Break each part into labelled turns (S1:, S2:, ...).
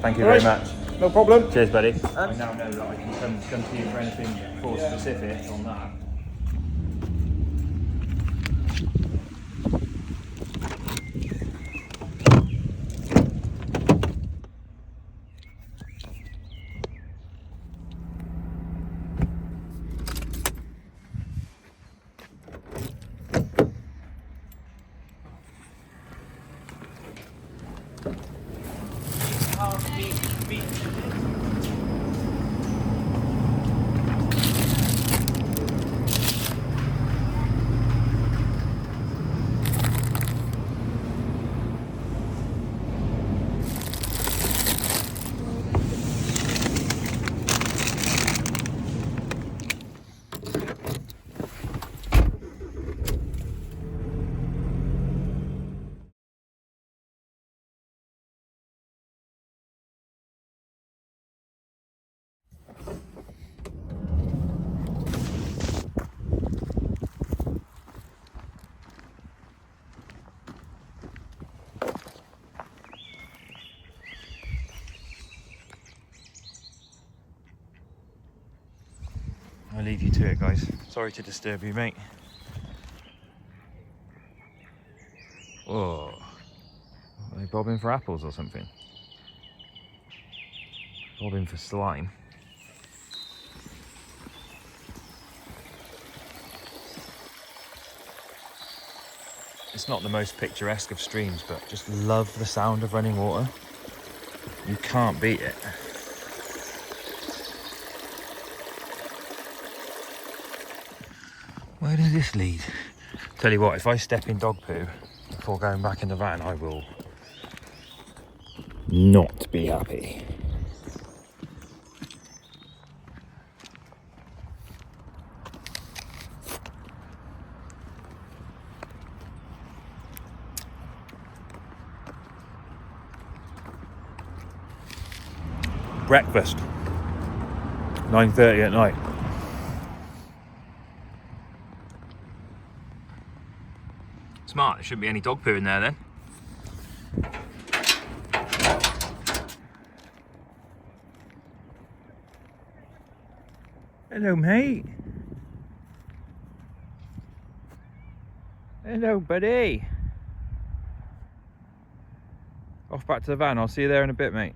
S1: Thank you very much.
S2: No problem.
S1: Cheers, buddy. I now know that I can come to you for anything for specific on that. I'll leave you to it, guys. Sorry to disturb you, mate. Whoa. Are they bobbing for apples or something? Bobbing for slime. It's not the most picturesque of streams, but just love the sound of running water. You can't beat it. Where does this lead? Tell you what, if I step in dog poo before going back in the van, I will not be happy. Breakfast, 9:30 at night. Smart, there shouldn't be any dog poo in there then. Hello, mate. Hello, buddy. Off back to the van, I'll see you there in a bit, mate.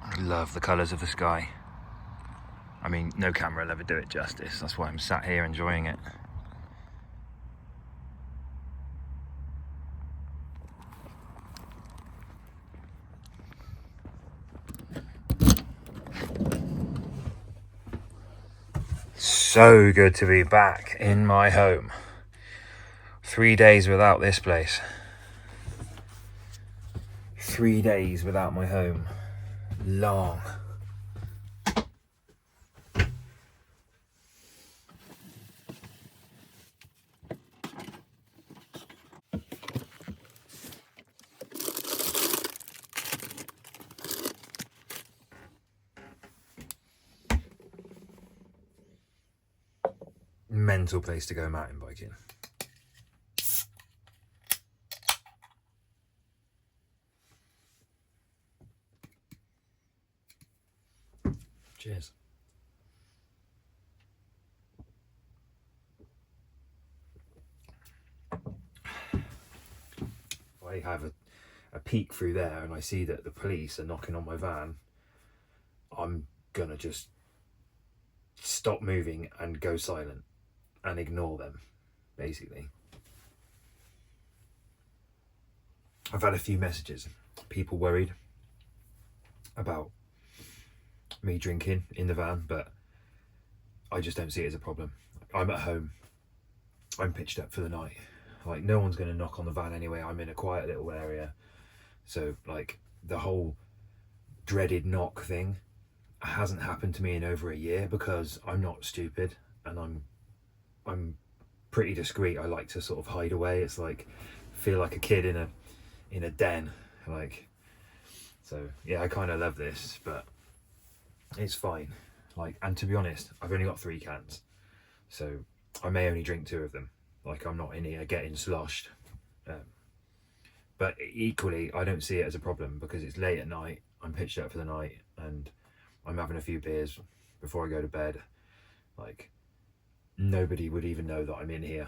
S1: I love the colours of the sky. I mean, no camera will ever do it justice. That's why I'm sat here enjoying it. So good to be back in my home. 3 days without this place. 3 days without my home. Long. Mental place to go mountain biking. Cheers. I have a peek through there and I see that the police are knocking on my van. I'm gonna just stop moving and go silent and ignore them, basically. I've had a few messages, people worried about me drinking in the van, but I just don't see it as a problem. I'm at home, I'm pitched up for the night, like no one's going to knock on the van anyway. I'm in a quiet little area, so like the whole dreaded knock thing hasn't happened to me in over a year because I'm not stupid and I'm pretty discreet. I like to sort of hide away. It's like feel like a kid in a den, like. So yeah, I kind of love this, but it's fine. Like, and to be honest, I've only got 3 cans, so I may only drink 2 of them. Like, I'm not in here getting sloshed. But equally, I don't see it as a problem because it's late at night, I'm pitched up for the night, and I'm having a few beers before I go to bed. Like, nobody would even know that I'm in here.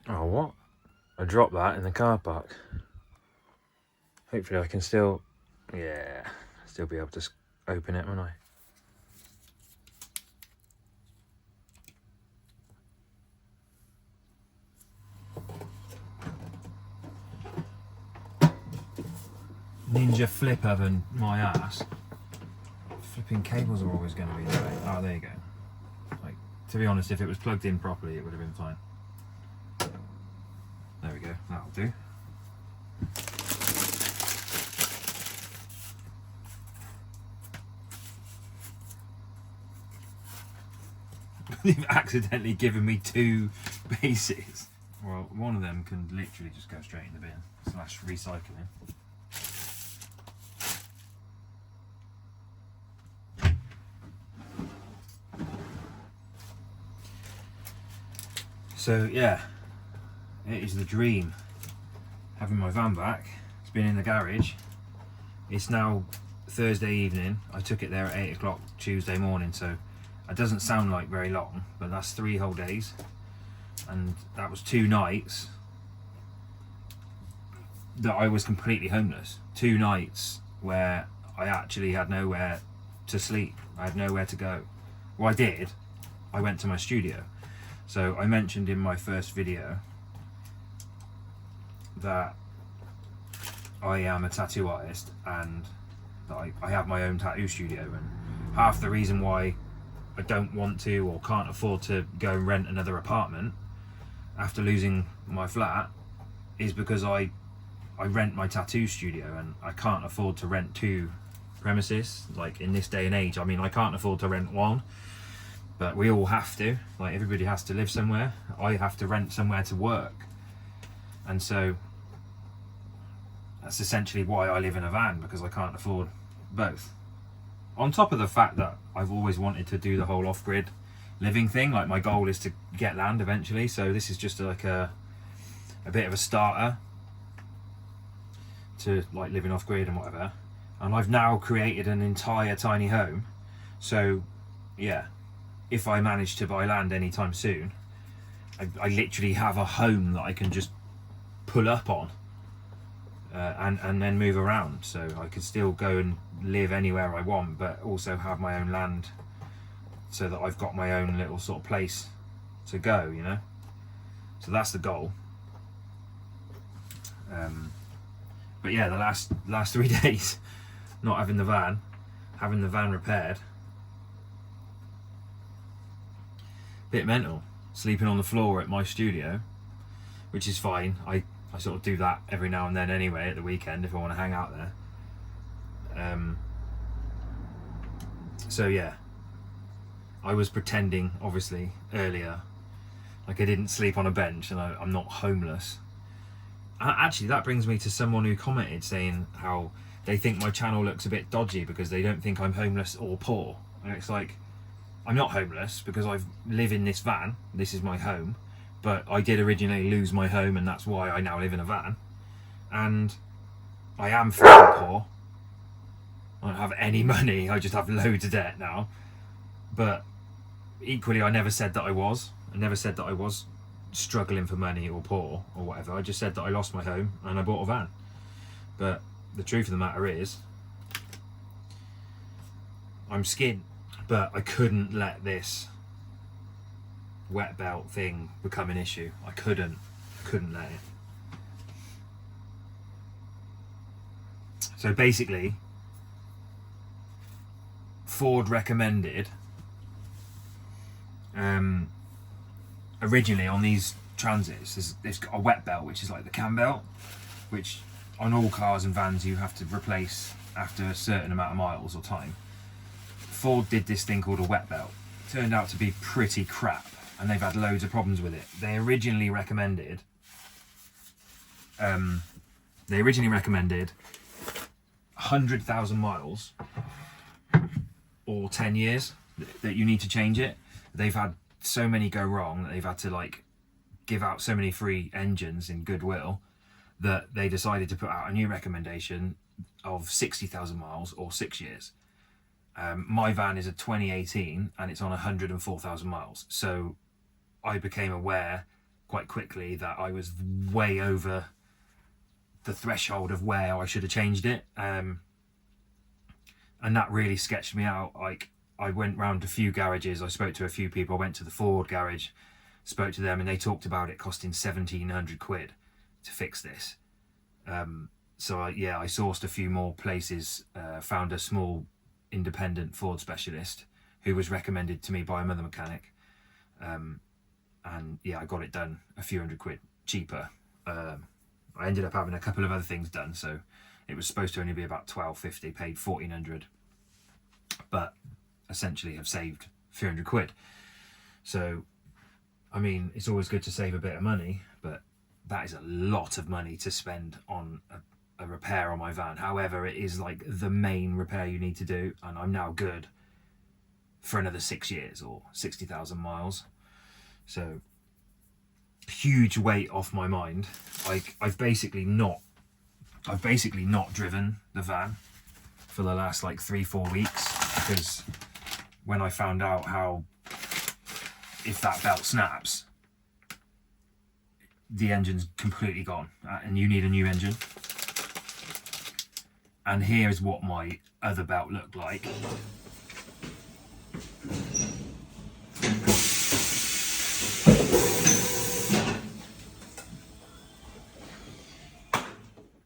S1: Oh, what? I dropped that in the car park. Hopefully I can still, yeah, still be able to open it, won't I? Ninja flip oven, my ass. Flipping cables are always going to be the way. Oh, there you go. Like, to be honest, if it was plugged in properly, it would have been fine. There we go, that'll do. You've accidentally given me 2 bases. Well, one of them can literally just go straight in the bin / recycling. So yeah, it is the dream having my van back. It's been in the garage. It's now Thursday evening. I took it there at 8 o'clock Tuesday morning, so it doesn't sound like very long, but that's 3 whole days, and that was 2 nights that I was completely homeless. 2 nights where I actually had nowhere to sleep. I had nowhere to go. Well, I did. I went to my studio. So I mentioned in my first video that I am a tattoo artist and that I have my own tattoo studio, and half the reason why I don't want to or can't afford to go and rent another apartment after losing my flat is because I rent my tattoo studio, and I can't afford to rent 2 premises. Like, in this day and age, I mean, I can't afford to rent 1, but we all have to. Like, everybody has to live somewhere. I have to rent somewhere to work, and so that's essentially why I live in a van, because I can't afford both. On top of the fact that I've always wanted to do the whole off-grid living thing. Like, my goal is to get land eventually, so this is just like a bit of a starter to like living off-grid and whatever. And I've now created an entire tiny home, so yeah, if I manage to buy land anytime soon, I literally have a home that I can just pull up on and then move around, so I could still go and live anywhere I want, but also have my own land, so that I've got my own little sort of place to go, you know. So that's the goal. But yeah, the last 3 days not having the van repaired, bit mental. Sleeping on the floor at my studio, which is fine. I sort of do that every now and then anyway at the weekend if I want to hang out there. So yeah, I was pretending obviously earlier like I didn't sleep on a bench and I'm not homeless. Actually, that brings me to someone who commented saying how they think my channel looks a bit dodgy because they don't think I'm homeless or poor. And it's like, I'm not homeless because I live in this van. This is my home. But I did originally lose my home, and that's why I now live in a van. And I am fucking poor. I don't have any money. I just have loads of debt now. But equally, I never said that I was. I never said that I was struggling for money or poor or whatever. I just said that I lost my home and I bought a van. But the truth of the matter is, I'm skint, but I couldn't let this wet belt thing become an issue. I couldn't let it. So basically, Ford recommended originally on these Transits, there's got a wet belt, which is like the cam belt, which on all cars and vans you have to replace after a certain amount of miles or time. Ford did this thing called a wet belt. Turned out to be pretty crap, and they've had loads of problems with it. They originally recommended 100,000 miles or 10 years that you need to change it. They've had so many go wrong that they've had to like give out so many free engines in goodwill that they decided to put out a new recommendation of 60,000 miles or 6 years. My van is a 2018 and it's on 104,000 miles. So I became aware quite quickly that I was way over the threshold of where I should have changed it. And that really sketched me out. Like, I went round a few garages, I spoke to a few people, I went to the Ford garage, spoke to them, and they talked about it costing 1,700 quid to fix this. So I sourced a few more places, found a small independent Ford specialist who was recommended to me by another mechanic. And yeah, I got it done a few hundred quid cheaper. I ended up having a couple of other things done, so it was supposed to only be about 1,250, paid 1,400, but essentially have saved 300 quid. So I mean, it's always good to save a bit of money, but that is a lot of money to spend on a repair on my van. However, it is like the main repair you need to do, and I'm now good for another 6 years or 60,000 miles. So huge weight off my mind. Like, I've basically not driven the van for the last like 3-4 weeks, because when I found out how, if that belt snaps, the engine's completely gone and you need a new engine. And here's what my other belt looked like.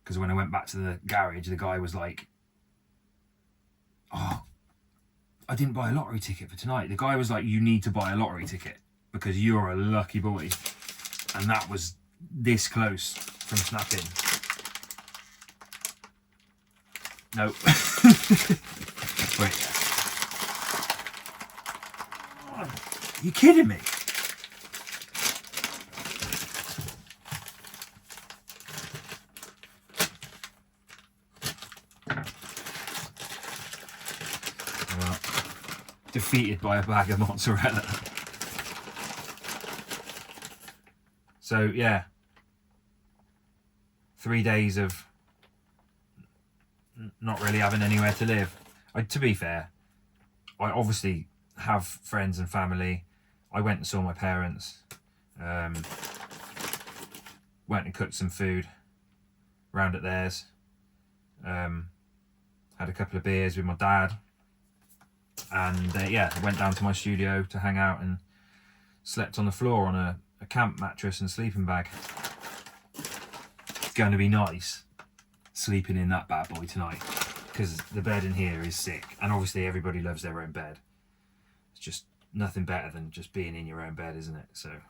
S1: Because when I went back to the garage, the guy was like, "Oh, I didn't buy a lottery ticket for tonight." The guy was like, "You need to buy a lottery ticket because you're a lucky boy." And that was this close from snapping. No. Wait. Are you kidding me? Well, defeated by a bag of mozzarella. So yeah, 3 days of not really having anywhere to live. To be fair, I obviously have friends and family. I went and saw my parents, went and cooked some food round at theirs, had a couple of beers with my dad, and yeah, went down to my studio to hang out and slept on the floor on a camp mattress and sleeping bag. It's going to be nice sleeping in that bad boy tonight, because the bed in here is sick, and obviously everybody loves their own bed. It's just nothing better than just being in your own bed, isn't it? So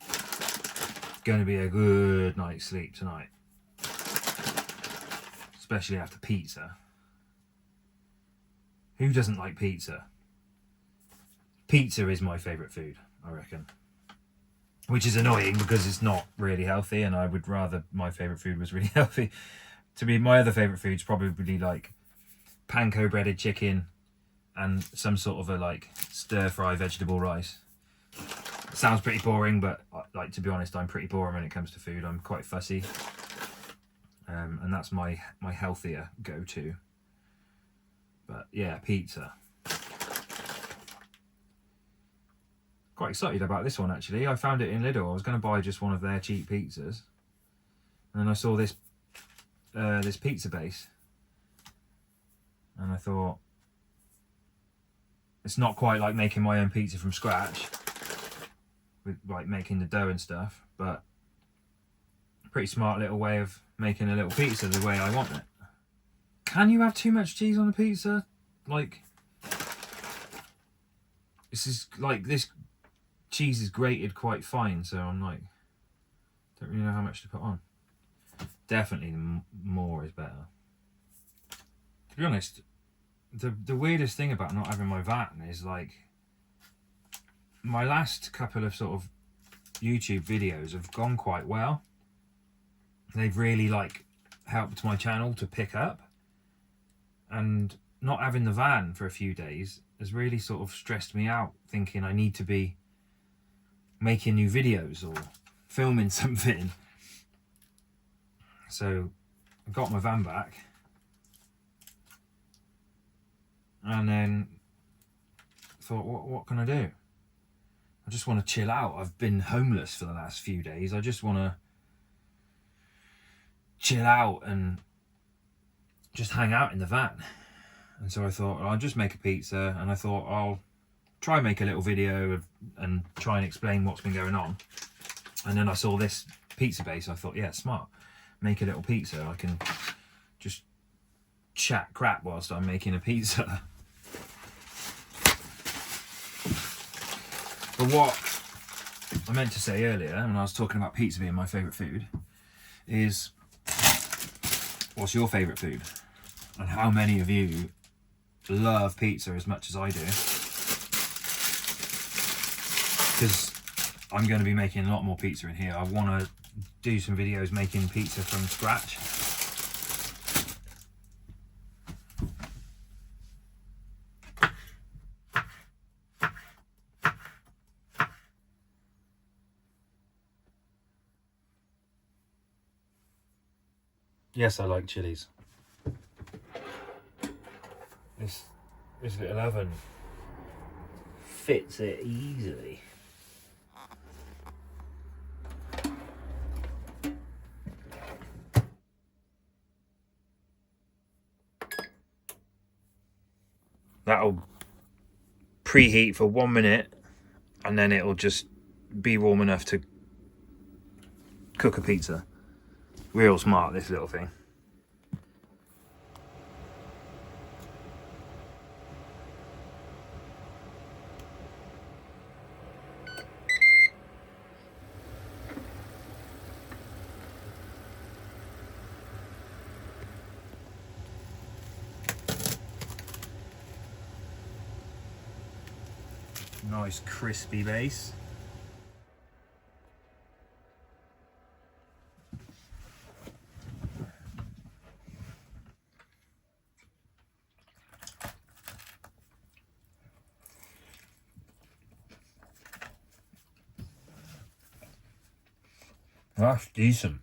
S1: it's going to be a good night's sleep tonight, especially after pizza. Who doesn't like pizza? Pizza is my favourite food, I reckon. Which is annoying because it's not really healthy, and I would rather my favourite food was really healthy. To me, my other favourite food's probably like panko breaded chicken and some sort of a like stir-fry vegetable rice. It sounds pretty boring, but like, to be honest, I'm pretty boring when it comes to food. I'm quite fussy, and that's my healthier go-to. But yeah, pizza. Quite excited about this one, actually. I found it in Lidl. I was going to buy just one of their cheap pizzas, and then I saw this this pizza base, and I thought, it's not quite like making my own pizza from scratch with like making the dough and stuff, but a pretty smart little way of making a little pizza the way I want it. can you have too much cheese on a pizza? Like, this cheese is grated quite fine, so I'm like, don't really know how much to put on. Definitely more is better. To be honest, the weirdest thing about not having my van is like, my last couple of sort of YouTube videos have gone quite well. They've really like helped my channel to pick up, and not having the van for a few days has really sort of stressed me out, thinking I need to be making new videos or filming something. So I got my van back, and then thought, what can I do? I just want to chill out. I've been homeless for the last few days. I just want to chill out and just hang out in the van. And so I thought, I'll just make a pizza, and I thought I'll try and make a little video and try and explain what's been going on. And then I saw this pizza base. I thought, yeah, smart. Make a little pizza. I can just chat crap whilst I'm making a pizza. But what I meant to say earlier, when I was talking about pizza being my favourite food, is what's your favourite food? And how many of you love pizza as much as I do? Because I'm going to be making a lot more pizza in here. I want to do some videos making pizza from scratch. Yes, I like chilies. This little oven fits it easily. That'll preheat for 1 minute, and then it'll just be warm enough to cook a pizza. Real smart, this little thing. Nice crispy base. That's decent.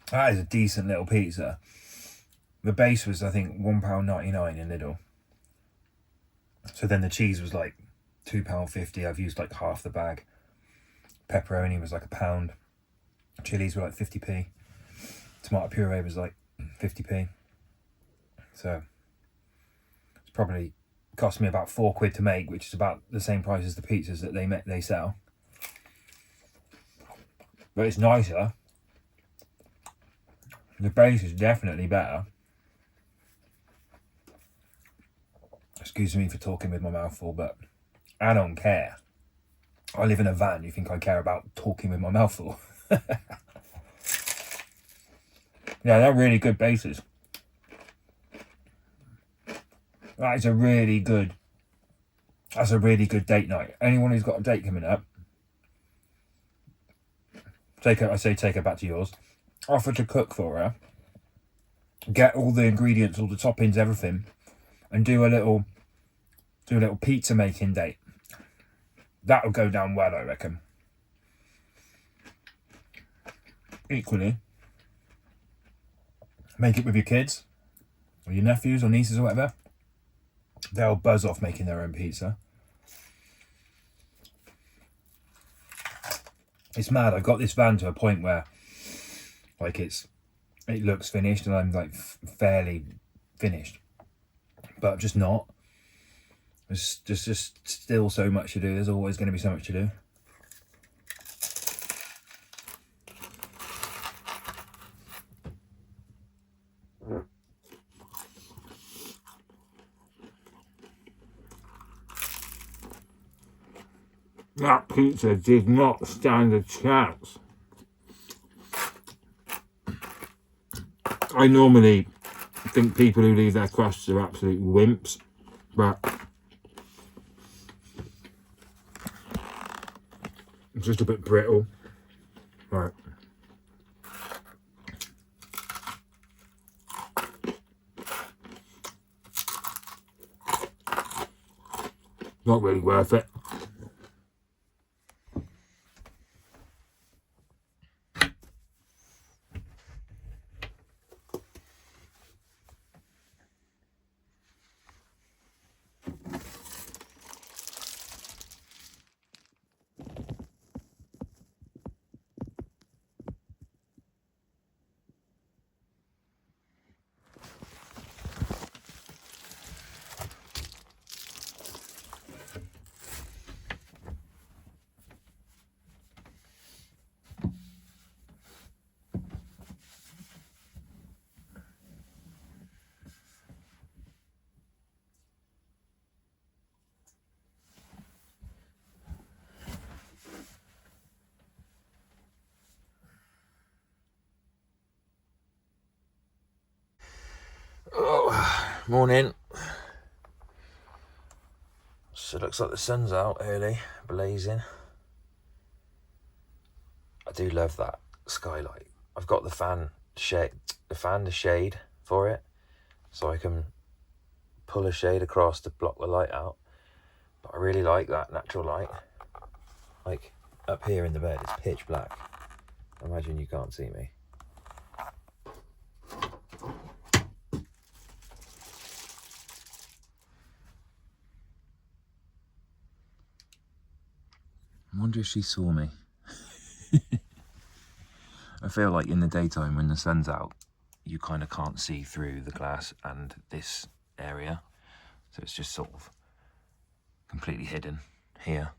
S1: That is a decent little pizza. The base was, I think, £1.99 in Lidl. So then the cheese was like £2.50. I've used like half the bag. Pepperoni was like £1. Chilies were like 50p. Tomato puree was like 50p. So it's probably cost me about £4 to make, which is about the same price as the pizzas that they sell. But it's nicer. The base is definitely better. Excuse me for talking with my mouth full, but I don't care. I live in a van. You think I care about talking with my mouth full? Yeah, they're really good bases. That's a really good date night. Anyone who's got a date coming up, take her back to yours. Offer to cook for her. Get all the ingredients, all the toppings, everything, and do a little pizza making date. That'll go down well, I reckon. Equally, make it with your kids or your nephews or nieces or whatever. They'll buzz off making their own pizza. It's mad. I've got this van to a point where like it looks finished and I'm like fairly finished, but I'm just not. There's just still so much to do. There's always going to be so much to do.
S2: That pizza did not stand a chance. I normally think people who leave their crusts are absolute wimps, but it's just a bit brittle. Right. Not really worth it.
S1: Oh, morning. So it looks like the sun's out early, blazing. I do love that skylight. I've got the fan to shade for it, so I can pull a shade across to block the light out. But I really like that natural light. Like up here in the bed, it's pitch black. Imagine you can't see me. I wonder if she saw me. I feel like in the daytime when the sun's out, you kind of can't see through the glass and this area. So it's just sort of completely hidden here.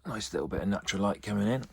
S1: Nice little bit of natural light coming in.